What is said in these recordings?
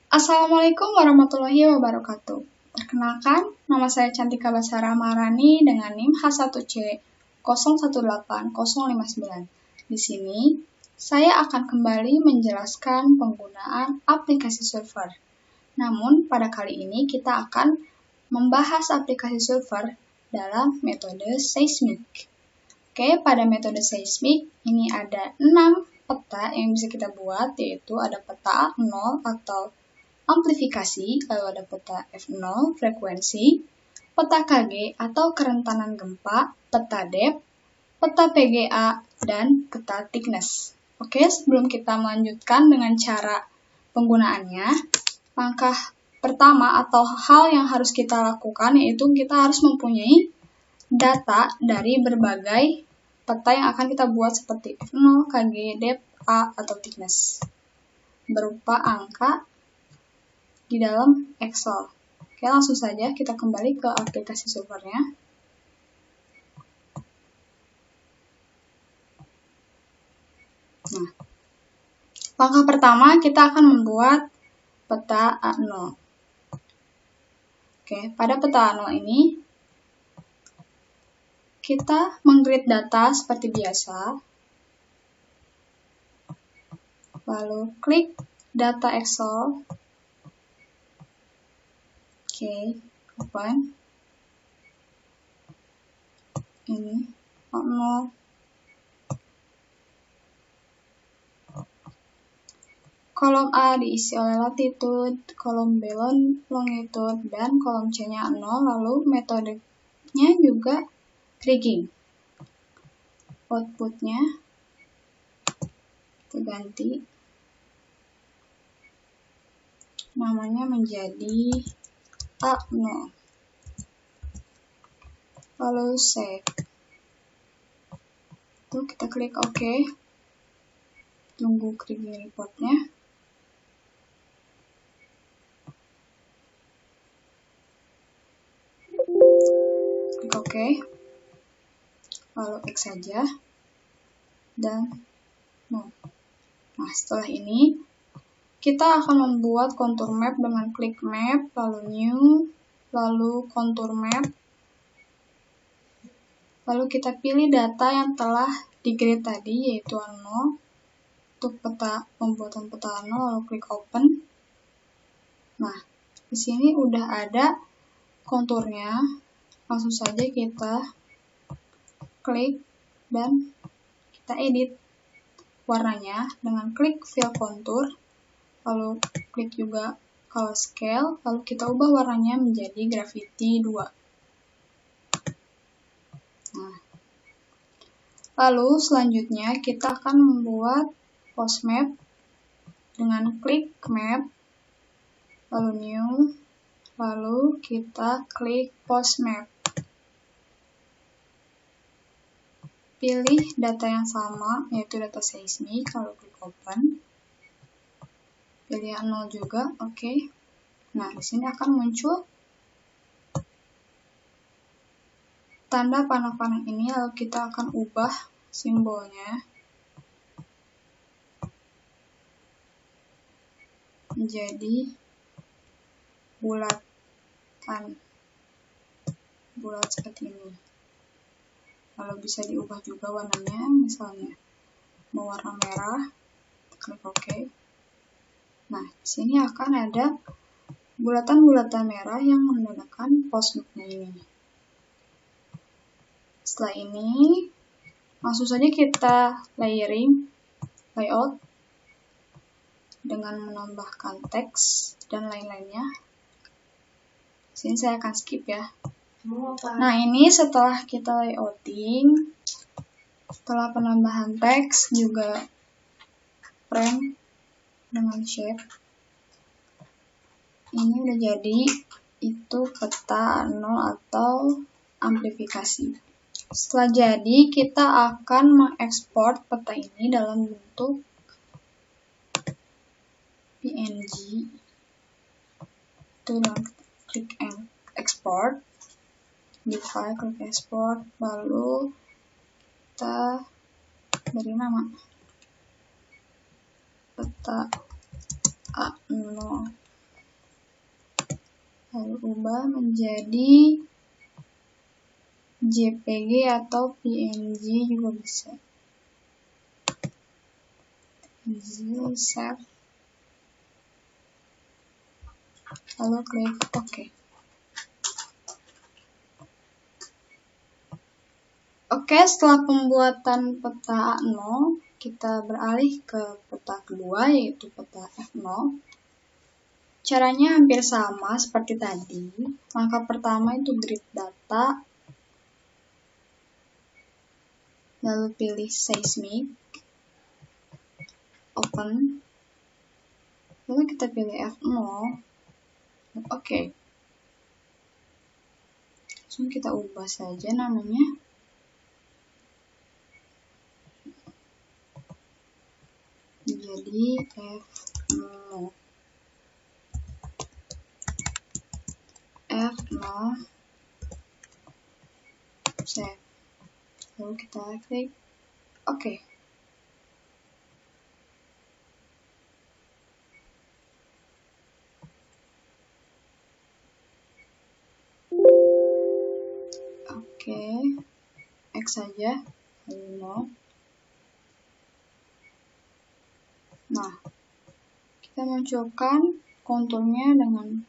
Assalamualaikum warahmatullahi wabarakatuh. Perkenalkan, nama saya Cantika Basara Maharani dengan NIM H1C018059. Di sini, saya akan kembali menjelaskan penggunaan aplikasi server. Namun, pada kali ini kita akan membahas aplikasi server dalam metode seismik. Oke, pada metode seismik, ini ada 6 peta yang bisa kita buat, yaitu ada peta 0 atau amplifikasi, lalu ada peta F0, frekuensi, peta KG atau kerentanan gempa, peta depth, peta PGA, dan peta thickness. Oke, sebelum kita melanjutkan dengan cara penggunaannya, langkah pertama atau hal yang harus kita lakukan yaitu kita harus mempunyai data dari berbagai peta yang akan kita buat seperti F0, KG, depth, A, atau thickness, berupa angka di dalam Excel. Oke, langsung saja kita kembali ke aplikasi servernya. Nah, langkah pertama kita akan membuat peta A0. Oke, pada peta A0 ini kita meng-grid data seperti biasa. Lalu klik data Excel. Oke, open. Ini A0. Kolom A diisi oleh latitude, kolom B longitude, dan kolom C-nya 0, lalu metodenya juga rigging. Outputnya kita ganti, namanya menjadi A0. Lalu save. Tuh, kita klik OK. Tunggu rigging reportnya. Klik OK. Lalu X saja. Dan no. Nah, setelah ini kita akan membuat contour map dengan klik map, lalu new, lalu contour map. Lalu kita pilih data yang telah di-grid tadi, yaitu 0. Untuk pembuatan peta 0, lalu klik open. Nah, di sini udah ada konturnya. Langsung saja kita klik dan kita edit warnanya dengan klik fill contour, lalu klik juga color scale, lalu kita ubah warnanya menjadi gravity 2. Nah, lalu selanjutnya kita akan membuat post map dengan klik map, lalu new, lalu kita klik post map. Pilih data yang sama, yaitu data seismik, lalu klik open. Pilih 0 juga, oke. Nah, di sini akan muncul tanda panah-panah ini, lalu kita akan ubah simbolnya menjadi bulat seperti ini. Lalu bisa diubah juga warnanya, misalnya mau warna merah, klik OK. Nah, di sini akan ada bulatan-bulatan merah yang menandakan post map-nya ini. Setelah ini, langsung saja kita layering, layout, dengan menambahkan teks dan lain-lainnya. Sini saya akan skip ya. Nah, ini setelah kita layouting, setelah penambahan teks juga frame dengan shape, ini udah jadi itu peta 0 atau amplifikasi. Setelah jadi, kita akan mengekspor peta ini dalam bentuk PNG. Itu dengan klik export, di file klik export, lalu kita beri nama peta A0 lalu ubah menjadi JPG atau PNG juga bisa. Save. Lalu klik OK. Oke, setelah pembuatan peta A0, kita beralih ke peta kedua, yaitu peta F0. Caranya hampir sama seperti tadi. Langkah pertama itu grid data, lalu pilih seismic, open, lalu kita pilih F0, oke. Langsung kita ubah saja namanya. Jadi F0. Save. Lalu kita klik OK. Oke, X saja, lalu 0. Nah, kita munculkan konturnya dengan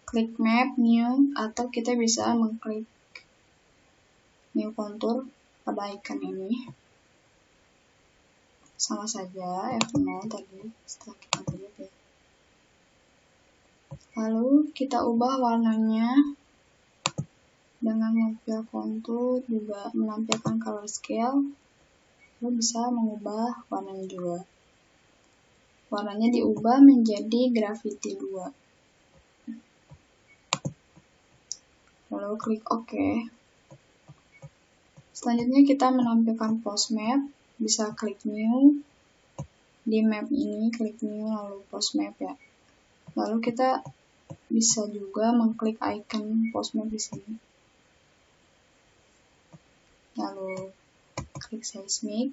klik map, new, atau kita bisa mengklik new kontur pada icon ini. Sama saja F0 tadi setelah kita klik ya. Lalu kita ubah warnanya dengan memilih kontur, juga menampilkan color scale. Lalu bisa mengubah warnanya juga. Warnanya diubah menjadi gravity 2. Lalu klik OK. Selanjutnya kita menampilkan post map, bisa klik new, di map ini klik new lalu post map ya. Lalu kita bisa juga mengklik icon post map di sini. Lalu klik seismic,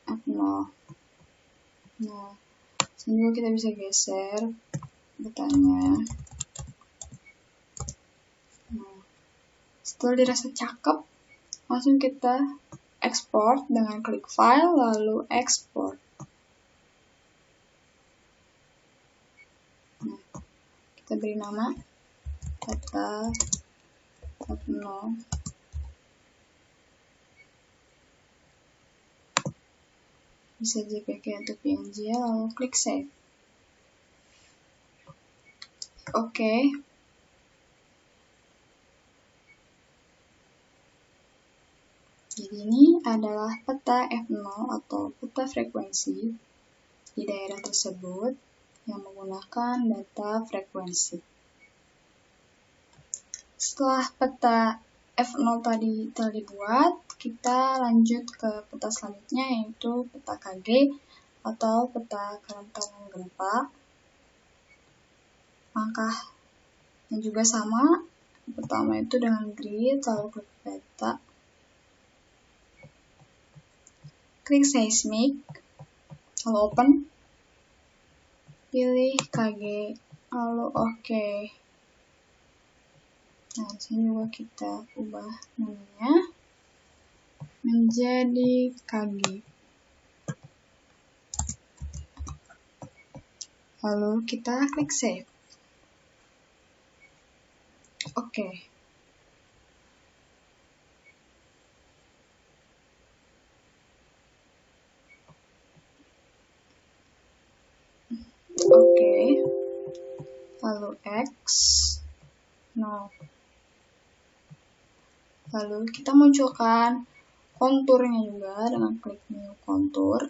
F0. Nah, sehingga kita bisa geser petanya. Nah, setelah dirasa cakep, langsung kita export dengan klik file lalu export. Nah, kita beri nama peta F0. Bisa JPG atau PNG, lalu klik save. Oke. Jadi ini adalah peta F0 atau peta frekuensi di daerah tersebut yang menggunakan data frekuensi. Setelah peta F0 tadi telah dibuat, kita lanjut ke peta selanjutnya, yaitu peta KG atau peta kerentanan gempa. Langkahnya juga sama. Pertama itu dengan grid, lalu klik peta, klik seismic, lalu open, pilih KG, lalu OK. Nah, di sini juga kita ubah namanya menjadi KG. Lalu kita klik save. Oke. Oke. Lalu X 0. Lalu kita munculkan konturnya juga dengan klik new kontur,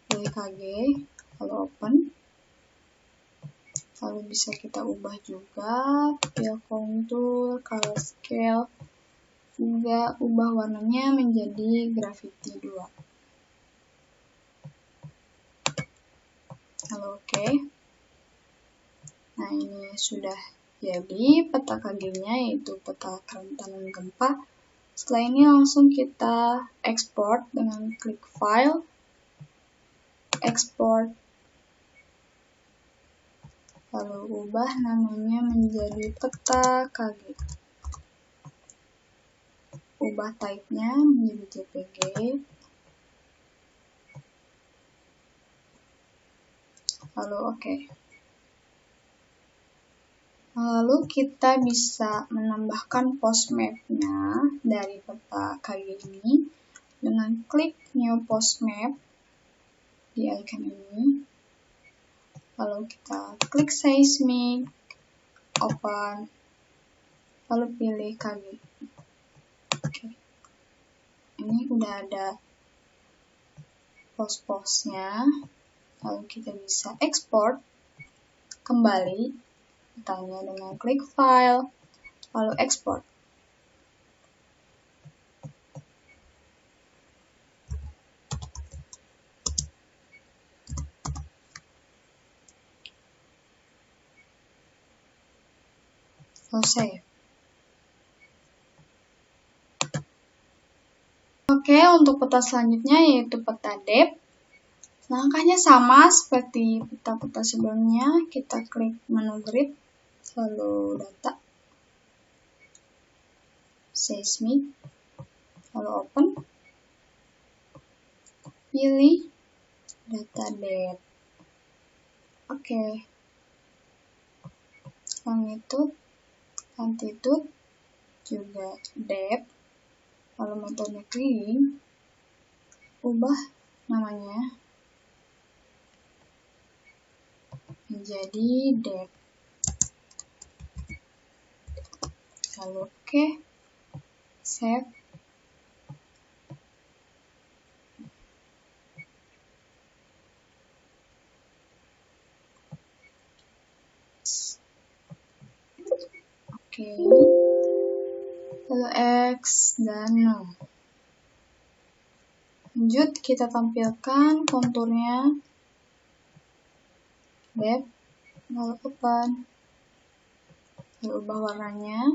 pilih KG, lalu open. Lalu bisa kita ubah juga via kontur, color scale, juga ubah warnanya menjadi gravity 2. Lalu OK. Nah, ini sudah jadi peta KG-nya, yaitu peta kerentanan gempa. Setelah ini langsung kita export dengan klik file, export, lalu ubah namanya menjadi peta KG. Ubah type-nya menjadi JPG. Lalu oke. Lalu kita bisa menambahkan post map-nya dari peta KG ini dengan klik new post map di icon ini. Lalu kita klik seismic, open, lalu pilih KG. Oke. Ini udah ada post-postnya. Lalu kita bisa export kembali petanya dengan klik file, lalu export. Lalu save. Oke, untuk peta selanjutnya yaitu peta depth. Langkahnya sama seperti peta-peta sebelumnya. Kita klik menu grid, lalu data, seismic, lalu open, pilih data depth. Oke. Longitude, longitude, juga depth, lalu metode kriging, ubah namanya menjadi depth. Lalu oke, save. Oke, lalu X dan no. Lanjut, kita tampilkan konturnya, depth, lalu open, lalu ubah warnanya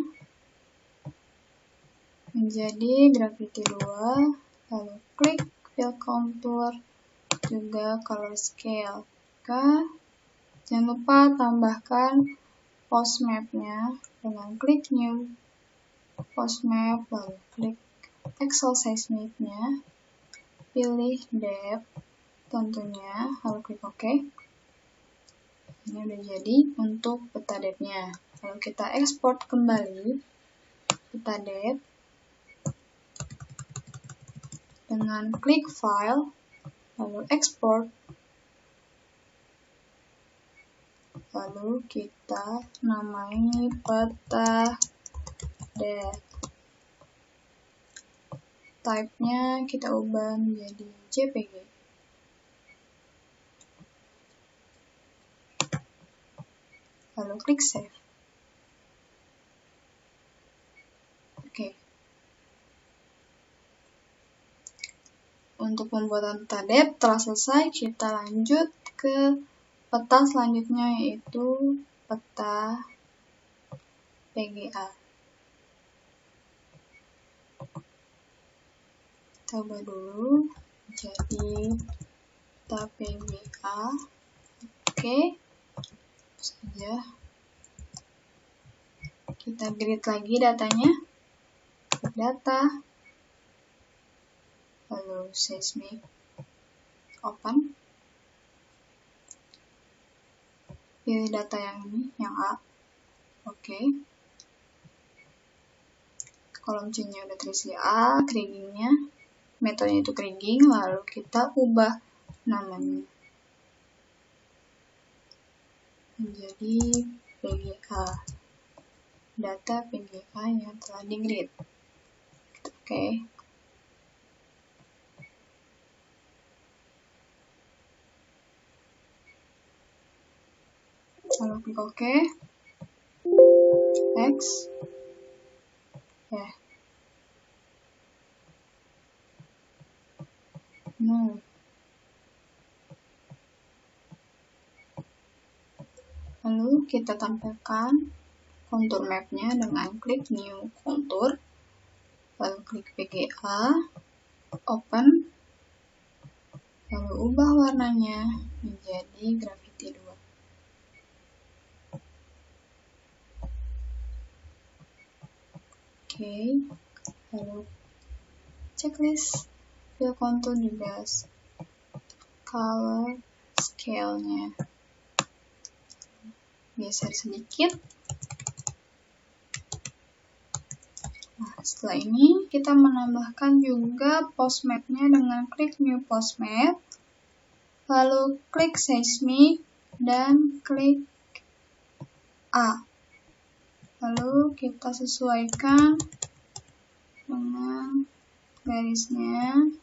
menjadi gravity 2, lalu klik fill contour, juga color scale. Jangan lupa tambahkan post map-nya dengan klik new post map, lalu klik Excel seismic-nya, pilih depth tentunya, lalu klik OK. Ini udah jadi untuk peta depth-nya. Lalu kita ekspor kembali peta depth dengan klik file, lalu export. Lalu kita namai peta depth. Type-nya kita ubah menjadi JPG. Lalu klik save. Oke. Untuk pembuatan peta depth telah selesai, kita lanjut ke peta selanjutnya yaitu peta PGA. Kita ubah dulu jadi peta PGA. Oke. Saja. Kita grid lagi datanya. Data. Lalu seismic. Open. Pilih data yang ini, yang A. Oke. Kolom C-nya udah terisi A, krigingnya. Metodenya itu kriging, lalu kita ubah namanya menjadi PGA. Data PGA yang telah di grid. Oke. Lalu klik OK. X. Ya. No. Lalu kita tampilkan kontur map-nya dengan klik new kontur, lalu klik PGA, open, lalu ubah warnanya menjadi gravity 2. Oke. Lalu checklist, fill contour juga color scale-nya. Geser sedikit. Nah, setelah ini kita menambahkan juga postmap-nya dengan klik new postmap, lalu klik seismic dan klik A. Lalu kita sesuaikan dengan garisnya.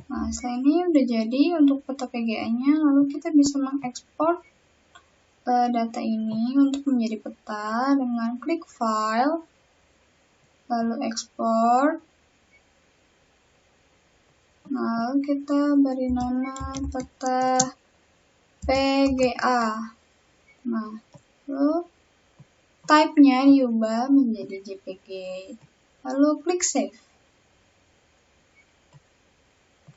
Nah, setelah ini udah jadi untuk peta PGA-nya, lalu kita bisa mengekspor data ini untuk menjadi peta dengan klik file, lalu ekspor. Lalu kita beri nama peta PGA. Nah, lalu type-nya diubah menjadi JPG. Lalu klik save.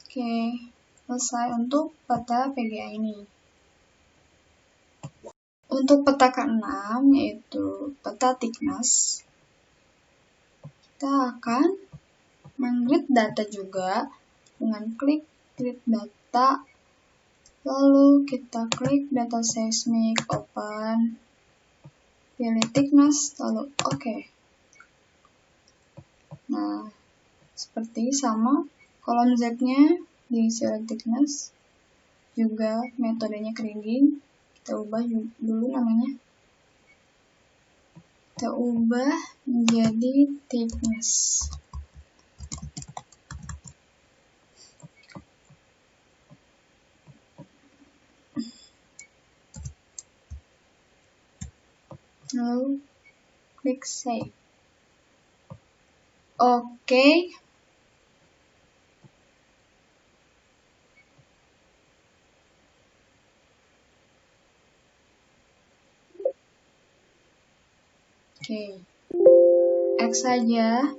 Oke, selesai untuk peta PGA ini. Untuk peta ke-6, yaitu peta thickness, kita akan meng-grid data juga dengan klik grid data, lalu kita klik data seismic, open, pilih thickness, lalu oke. Nah, seperti sama, kolom Z-nya diisi oleh thickness, juga metodenya kriging. Kita ubah dulu namanya. Kita ubah menjadi thickness. Lalu klik save. Oke. Oke, X saja,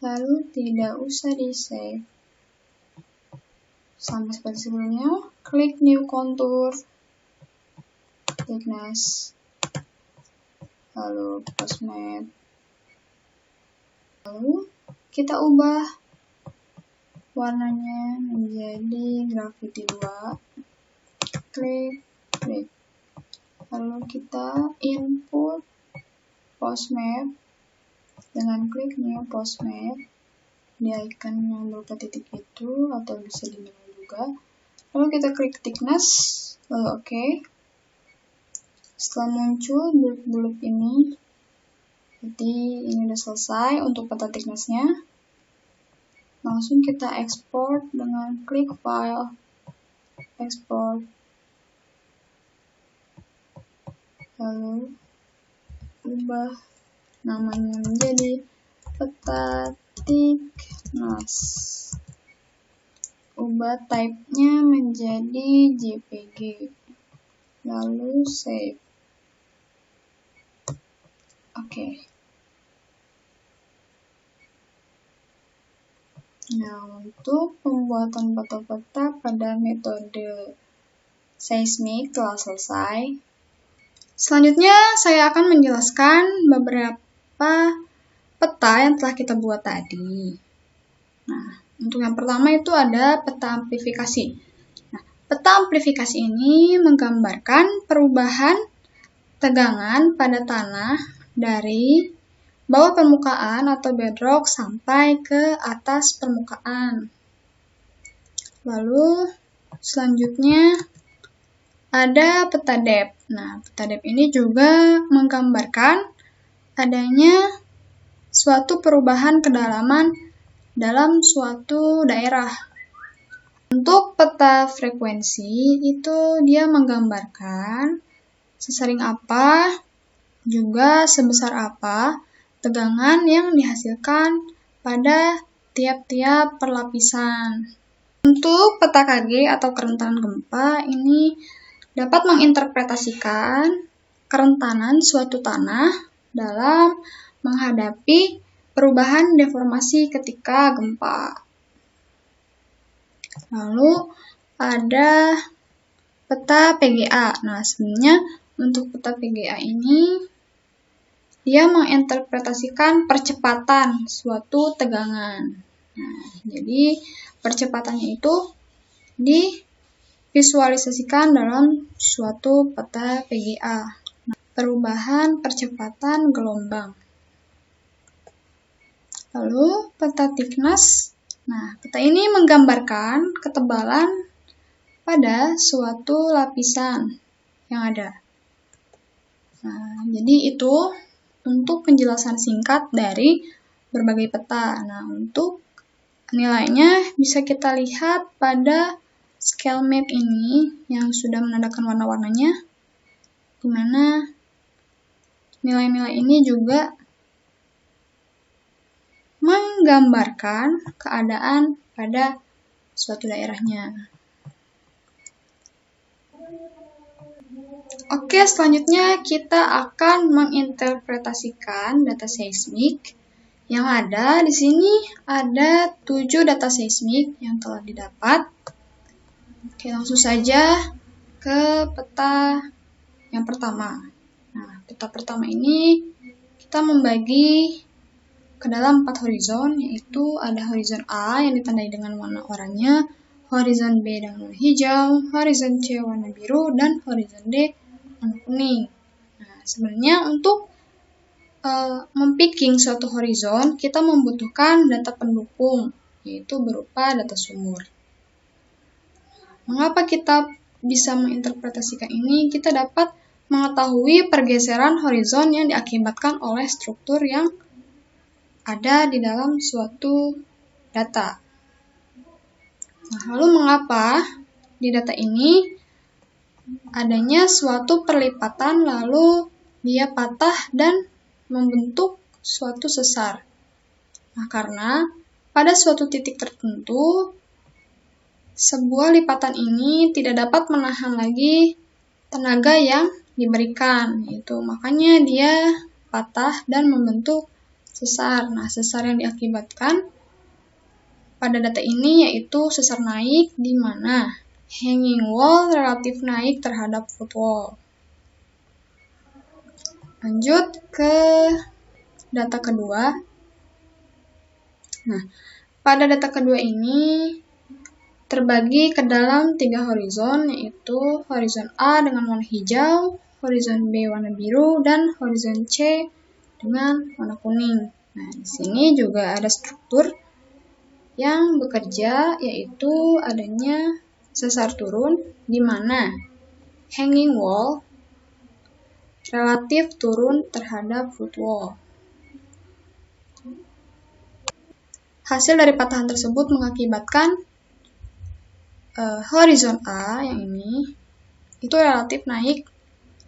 lalu tidak usah di save. Sama seperti sebelumnya, klik new contour, thickness, lalu postmap, lalu kita ubah warnanya menjadi graffiti 2, klik, lalu kita input postmap dengan klik new postmap di icon yang berupa titik itu, atau bisa di menu juga. Lalu kita klik thickness, lalu oke. Setelah muncul bulut-bulut ini, jadi ini udah selesai untuk peta thickness-nya. Langsung kita ekspor dengan klik file, ekspor, lalu ubah namanya menjadi peta thickness. Ubah type-nya menjadi JPG. Lalu save. Oke. Nah, untuk pembuatan peta-peta pada metode seismik telah selesai. Selanjutnya, saya akan menjelaskan beberapa peta yang telah kita buat tadi. Nah, untuk yang pertama itu ada peta amplifikasi. Nah, peta amplifikasi ini menggambarkan perubahan tegangan pada tanah dari bawah permukaan atau bedrock sampai ke atas permukaan. Lalu, selanjutnya ada peta depth. Nah, peta depth ini juga menggambarkan adanya suatu perubahan kedalaman dalam suatu daerah. Untuk peta frekuensi itu dia menggambarkan sesering apa, juga sebesar apa tegangan yang dihasilkan pada tiap-tiap perlapisan. Untuk peta KG atau kerentanan gempa ini dapat menginterpretasikan kerentanan suatu tanah dalam menghadapi perubahan deformasi ketika gempa. Lalu ada peta PGA. Nah, sebenarnya untuk peta PGA ini dia menginterpretasikan percepatan suatu tegangan. Nah, jadi percepatannya itu divisualisasikan dalam suatu peta PGA. Nah, perubahan percepatan gelombang. Lalu peta thickness. Nah, peta ini menggambarkan ketebalan pada suatu lapisan yang ada. Nah, jadi itu untuk penjelasan singkat dari berbagai peta. Nah, untuk nilainya bisa kita lihat pada scale map ini yang sudah menandakan warna-warnanya, di mana nilai-nilai ini juga menggambarkan keadaan pada suatu daerahnya. Oke, selanjutnya kita akan menginterpretasikan data seismik yang ada. Di sini ada 7 data seismik yang telah didapat. Oke, langsung saja ke peta yang pertama. Nah, peta pertama ini kita membagi ke dalam 4 horizon, yaitu ada horizon A yang ditandai dengan warna oranye, horizon B dengan warna hijau, horizon C warna biru, dan horizon D warna kuning. Nah, sebenarnya untuk mempicking suatu horizon, kita membutuhkan data pendukung, yaitu berupa data sumur. Mengapa kita bisa menginterpretasikan ini? Kita dapat mengetahui pergeseran horizon yang diakibatkan oleh struktur yang ada di dalam suatu data. Nah, lalu mengapa di data ini adanya suatu perlipatan lalu dia patah dan membentuk suatu sesar? Nah, karena pada suatu titik tertentu sebuah lipatan ini tidak dapat menahan lagi tenaga yang diberikan, yaitu makanya dia patah dan membentuk sesar. Nah, sesar yang diakibatkan pada data ini yaitu sesar naik, di mana hanging wall relatif naik terhadap footwall. Lanjut ke data kedua. Nah, pada data kedua ini terbagi ke dalam 3 horizon, yaitu horizon A dengan warna hijau, horizon B warna biru, dan horizon C dengan warna kuning. Nah, di sini juga ada struktur yang bekerja, yaitu adanya sesar turun, di mana hanging wall relatif turun terhadap footwall. Hasil dari patahan tersebut mengakibatkan horizon A yang ini itu relatif naik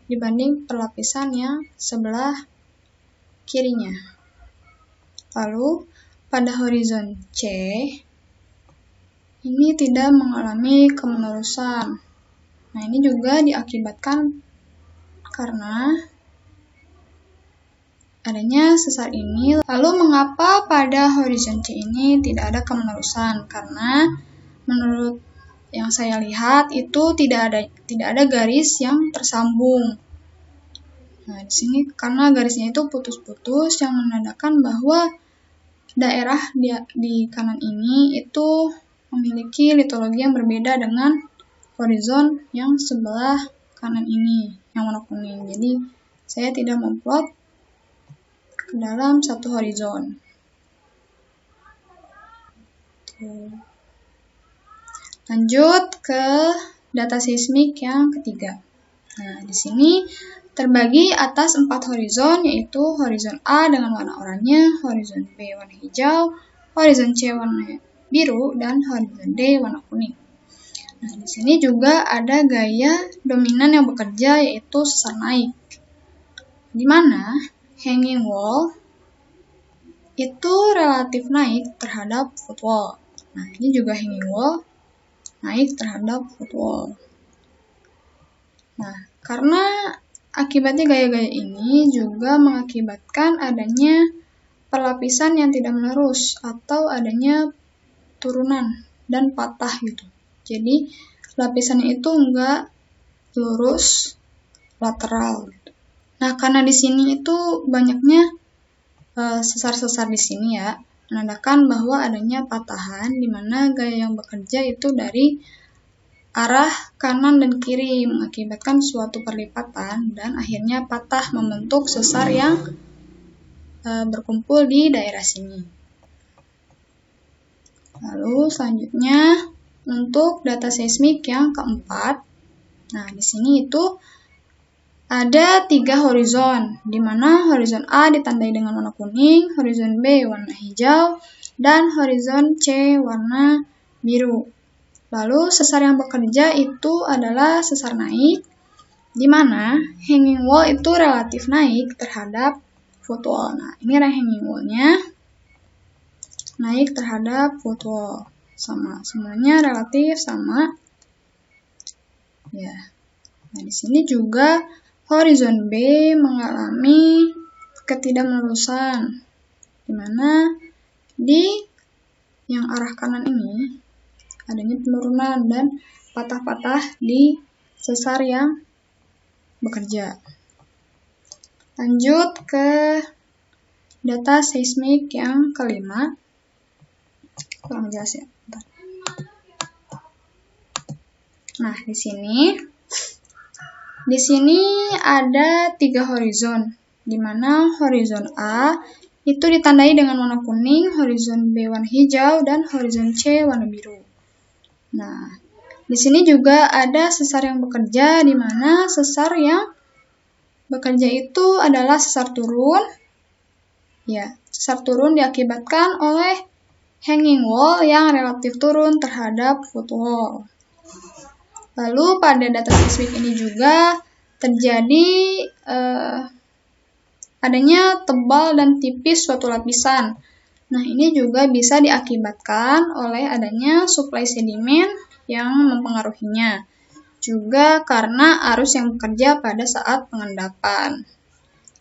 dibanding perlapisan yang sebelah kirinya. Lalu pada horizon C ini tidak mengalami kemenerusan. Nah, ini juga diakibatkan karena adanya sesar ini. Lalu mengapa pada horizon C ini tidak ada kemenerusan? Karena menurut yang saya lihat itu tidak ada garis yang tersambung. Nah, di sini karena garisnya itu putus-putus yang menandakan bahwa daerah di kanan ini itu memiliki litologi yang berbeda dengan horizon yang sebelah kanan ini yang warna kuning. Jadi saya tidak memplot ke dalam satu horizon. Lanjut ke data seismik yang ketiga. Nah, di sini terbagi atas 4 horizon, yaitu horizon A dengan warna oranye, horizon B warna hijau, horizon C warna biru, dan horizon D warna kuning. Nah, di sini juga ada gaya dominan yang bekerja, yaitu sesar naik, di mana hanging wall itu relatif naik terhadap footwall. Nah, ini juga hanging wall naik terhadap footwall. Nah, karena akibatnya gaya-gaya ini juga mengakibatkan adanya perlapisan yang tidak menerus atau adanya turunan dan patah gitu. Jadi lapisannya itu enggak lurus lateral gitu. Nah, karena di sini itu banyaknya sesar-sesar di sini ya, menandakan bahwa adanya patahan di mana gaya yang bekerja itu dari arah kanan dan kiri mengakibatkan suatu perlipatan dan akhirnya patah membentuk sesar yang berkumpul di daerah sini. Lalu selanjutnya untuk data seismik yang keempat, nah di sini itu ada 3 horizon, di mana horizon A ditandai dengan warna kuning, horizon B warna hijau, dan horizon C warna biru. Lalu sesar yang bekerja itu adalah sesar naik, di mana hanging wall itu relatif naik terhadap foot wall. Nah, ini hanging wall-nya naik terhadap foot wall. Sama, semuanya relatif sama. Ya. Nah, di sini juga horizon B mengalami ketidakmelurusan, di mana di yang arah kanan ini adanya penurunan dan patah-patah di sesar yang bekerja. Lanjut ke data seismik yang kelima. Kurang jelas ya. Nah, di sini ada 3 horizon, di mana horizon A itu ditandai dengan warna kuning, horizon B warna hijau, dan horizon C warna biru. Nah, di sini juga ada sesar yang bekerja, di mana sesar yang bekerja itu adalah sesar turun. Ya, sesar turun diakibatkan oleh hanging wall yang relatif turun terhadap foot wall. Lalu pada data seismik ini juga terjadi adanya tebal dan tipis suatu lapisan. Nah, ini juga bisa diakibatkan oleh adanya suplai sedimen yang mempengaruhinya. Juga karena arus yang bekerja pada saat pengendapan.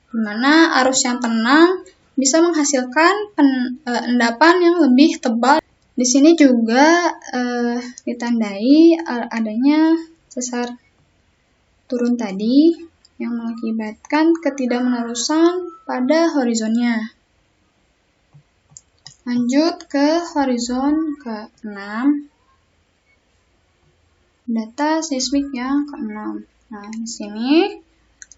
Di mana arus yang tenang bisa menghasilkan endapan yang lebih tebal. Di sini juga ditandai adanya sesar turun tadi yang mengakibatkan ketidakmenerusan pada horizonnya. Lanjut ke horizon ke-6. Data seismik yang ke-6. Nah, di sini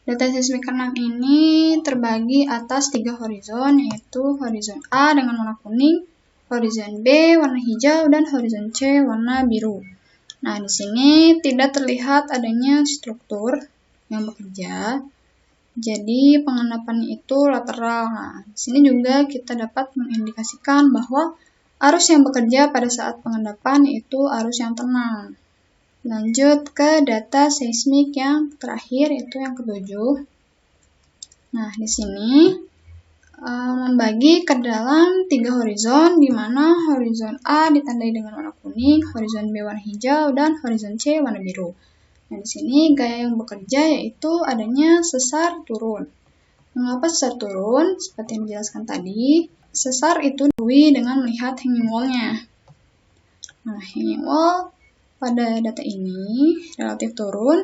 data seismik ke-6 ini terbagi atas 3 horizon, yaitu horizon A dengan warna kuning, horizon B warna hijau, dan horizon C warna biru. Nah, di sini tidak terlihat adanya struktur yang bekerja, jadi pengendapan itu lateral. Nah, di sini juga kita dapat mengindikasikan bahwa arus yang bekerja pada saat pengendapan itu arus yang tenang. Lanjut ke data seismik yang terakhir, yaitu yang ke-7. Nah, di sini membagi ke dalam 3 horizon, di mana horizon A ditandai dengan warna kuning, horizon B warna hijau, dan horizon C warna biru. Nah, di sini gaya yang bekerja yaitu adanya sesar turun. Mengapa sesar turun? Seperti yang dijelaskan tadi, sesar itu diketahui dengan melihat hanging wall-nya. Nah, hanging wall pada data ini relatif turun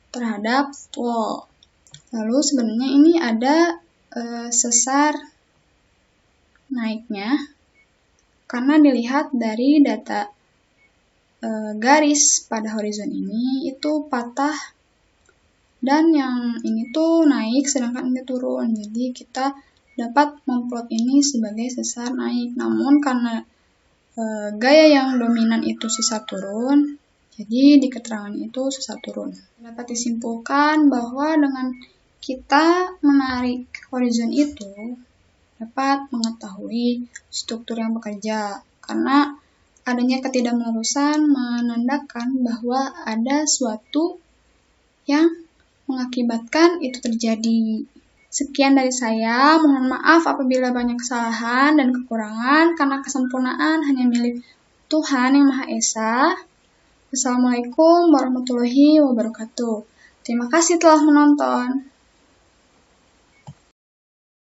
terhadap wall. Lalu sebenarnya ini ada sesar naiknya karena dilihat dari data garis pada horizon ini itu patah dan yang ini tuh naik sedangkan ini turun, jadi kita dapat memplot ini sebagai sesar naik. Namun karena gaya yang dominan itu sesar turun, jadi di keterangan itu sesar turun. Dapat disimpulkan bahwa dengan kita menarik horizon itu dapat mengetahui struktur yang bekerja, karena adanya ketidakmelurusan menandakan bahwa ada suatu yang mengakibatkan itu terjadi. Sekian dari saya, mohon maaf apabila banyak kesalahan dan kekurangan, karena kesempurnaan hanya milik Tuhan Yang Maha Esa. Wassalamualaikum warahmatullahi wabarakatuh. Terima kasih telah menonton.